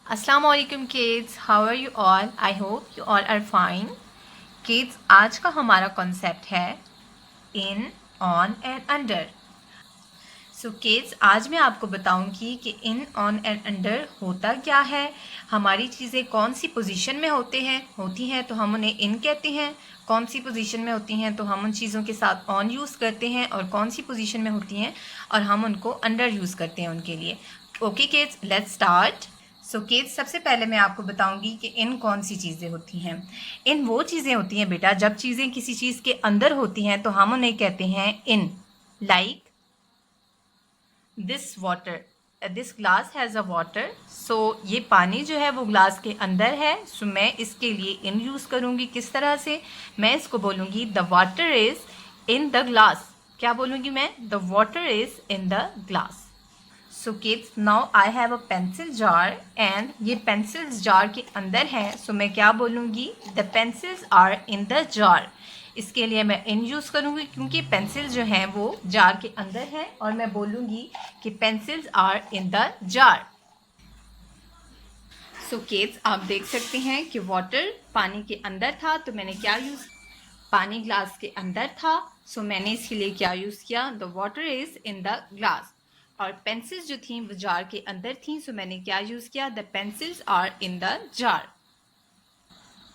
Assalamu alaikum kids, how are you all? I hope you all are fine. Kids, आज का हमारा concept है in, on and under. So kids, आज मैं आपको बताऊंगी कि इन, ऑन एंड अंडर होता क्या है. हमारी चीज़ें कौन सी पोजीशन में होती हैं तो हम उन्हें इन कहते हैं. कौन सी पोजीशन में होती हैं तो हम उन चीज़ों के साथ ऑन यूज़ करते हैं, और कौन सी पोजीशन में होती हैं और हम उनको अंडर यूज़ करते हैं उनके लिए. Okay kids, let's start. So kids, सबसे पहले मैं आपको बताऊंगी कि इन कौन सी चीज़ें होती हैं. इन वो चीज़ें होती हैं बेटा जब चीज़ें किसी चीज़ के अंदर होती हैं तो हम उन्हें कहते हैं in. Like this water, this glass has a water. So ये पानी जो है वो ग्लास के अंदर है. सो मैं इसके लिए इन यूज़ करूँगी. किस तरह से? मैं इसको बोलूँगी the water is in the glass. क्या बोलूँगी मैं? The water is in the glass. So kids, now I have a pencil jar and ये पेंसिल्स जार के अंदर है. सो मैं क्या बोलूँगी? The pencils are in the jar. इसके लिए मैं इन यूज़ करूँगी क्योंकि पेंसिल जो हैं वो जार के अंदर है, और मैं बोलूँगी कि pencils are in the jar. So kids, आप देख सकते हैं कि वाटर पानी के अंदर था तो मैंने क्या यूज़, पानी ग्लास के अंदर था. सो मैंने इसके लिए क्या यूज़ किया? The water is in the glass. और पेंसिल्स जो थी वो जार के अंदर थी. सो मैंने क्या यूज़ किया? The pencils are in the jar.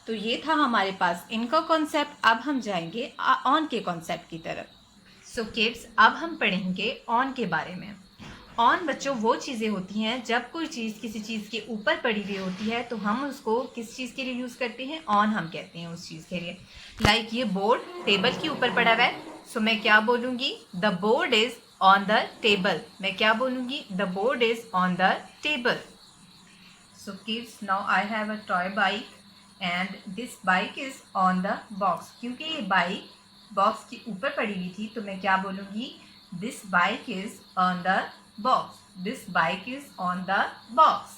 तो ये था हमारे पास इनका कॉन्सेप्ट. अब हम जाएंगे ऑन के कॉन्सेप्ट की तरफ. सो किड्स, अब हम पढ़ेंगे ऑन के बारे में. ऑन बच्चों वो चीज़ें होती हैं जब कोई चीज़ किसी चीज़ के ऊपर पड़ी हुई होती है तो हम उसको किस चीज़ के लिए यूज़ करते हैं? ऑन हम कहते हैं उस चीज़ के लिए. लाइक ये बोर्ड टेबल के ऊपर पड़ा हुआ है. सो मैं क्या बोलूँगी? The board is on the table. मैं क्या बोलूँगी? The board is on the table. So kids, now I have a toy bike and this bike is on the box. क्योंकि ये बाइक बॉक्स के ऊपर पड़ी हुई थी तो मैं क्या बोलूँगी? This bike is on the box. This bike is on the box.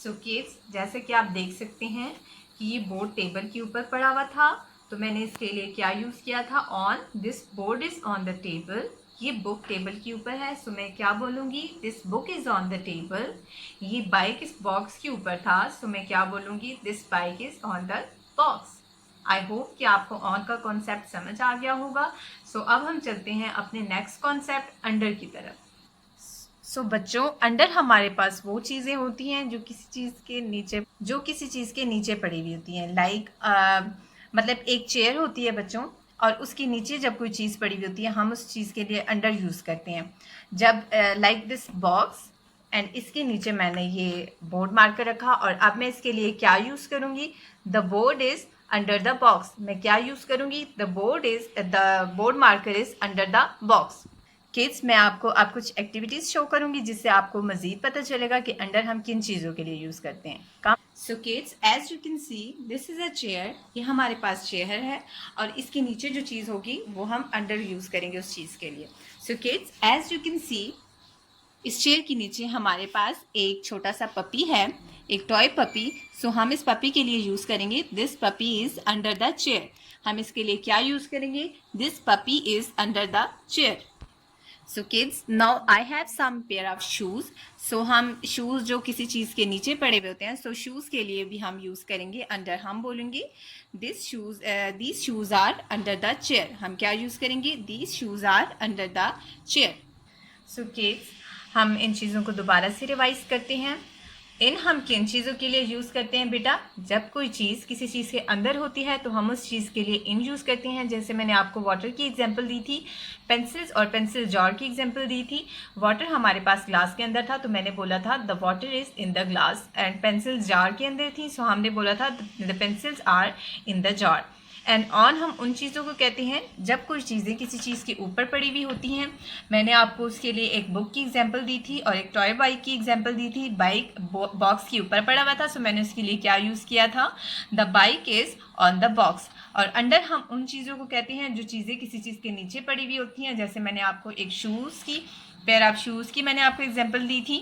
So kids, जैसे कि आप देख सकते हैं कि ये बोर्ड टेबल के ऊपर पड़ा हुआ था तो मैंने इसके लिए क्या यूज़ किया था? On. This board is on the table. ये बुक टेबल के ऊपर है. सो मैं क्या बोलूँगी? This book is on the table. ये बाइक इस बॉक्स के ऊपर था. सो मैं क्या बोलूँगी? This bike is on the box. I hope कि आपको ऑन का कॉन्सेप्ट समझ आ गया होगा. सो अब हम चलते हैं अपने नेक्स्ट कॉन्सेप्ट अंडर की तरफ. सो बच्चों, अंडर हमारे पास वो चीज़ें होती हैं जो किसी चीज़ के नीचे पड़ी हुई होती हैं. लाइक मतलब एक चेयर होती है बच्चों, और उसके नीचे जब कोई चीज़ पड़ी हुई होती है हम उस चीज़ के लिए अंडर यूज़ करते हैं. जब लाइक दिस बॉक्स, एंड इसके नीचे मैंने ये बोर्ड मार्कर रखा, और अब मैं इसके लिए क्या यूज़ करूँगी? The board is under the box. मैं क्या यूज़ करूँगी? The board marker is under the box. Kids, मैं आपको अब कुछ एक्टिविटीज़ शो करूँगी जिससे आपको मज़ीद पता चलेगा कि अंडर हम किन चीज़ों के लिए यूज़ करते हैं. So kids, as you can see this is a chair. ये हमारे पास चेयर है, और इसके नीचे जो चीज़ होगी वो हम अंडर यूज़ करेंगे उस चीज़ के लिए. So kids, as you can see इस चेयर के नीचे हमारे पास एक छोटा सा पपी है, एक टॉय पपी. सो हम इस पपी के लिए यूज़ करेंगे this puppy is under the chair. हम इसके लिए क्या यूज़ करेंगे? This puppy is under the chair. So kids, now I have some pair of shoes. So हम शूज़ जो किसी चीज़ के नीचे पड़े हुए होते हैं, सो शूज़ के लिए भी हम यूज़ करेंगे अंडर. हम बोलेंगे these shoes are under the chair. हम क्या यूज़ करेंगे? These shoes are under the chair. So kids, हम इन चीज़ों को दोबारा से रिवाइज करते हैं. इन हम किन चीज़ों के लिए यूज़ करते हैं बेटा? जब कोई चीज़ किसी चीज़ के अंदर होती है तो हम उस चीज़ के लिए इन यूज़ करते हैं. जैसे मैंने आपको वाटर की एग्जांपल दी थी, पेंसिल्स और पेंसिल जार की एग्जांपल दी थी. वाटर हमारे पास ग्लास के अंदर था तो मैंने बोला था the water is in the glass, and pencils jar के अंदर थी सो हमने बोला था the pencils are in the jar. And on हम उन चीज़ों को कहते हैं जब कुछ चीज़ें किसी चीज़ के ऊपर पड़ी हुई होती हैं. मैंने आपको उसके लिए एक बुक की एग्जांपल दी थी और एक टॉय बाइक की एग्जांपल दी थी. बाइक बॉक्स के ऊपर पड़ा हुआ था सो मैंने उसके लिए क्या यूज़ किया था? The bike is on the box. और अंडर हम उन चीज़ों को कहते हैं जो चीज़ें किसी चीज़ के नीचे पड़ी हुई होती हैं. जैसे मैंने आपको एक पेयर ऑफ शूज़ की मैंने आपको एग्जांपल दी थी,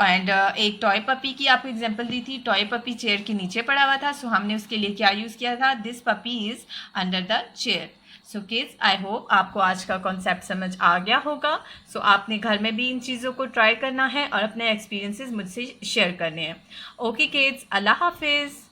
एंड एक टॉय पपी की आपको एग्जांपल दी थी. टॉय पपी चेयर के नीचे पड़ा हुआ था सो हमने उसके लिए क्या यूज़ किया था? This puppy is under the chair. So kids, I hope आपको आज का कॉन्सेप्ट समझ आ गया होगा. सो आपने घर में भी इन चीज़ों को ट्राई करना है और अपने एक्सपीरियंसेस मुझसे शेयर करने हैं. ओके किड्स, अल्लाह हाफिज़.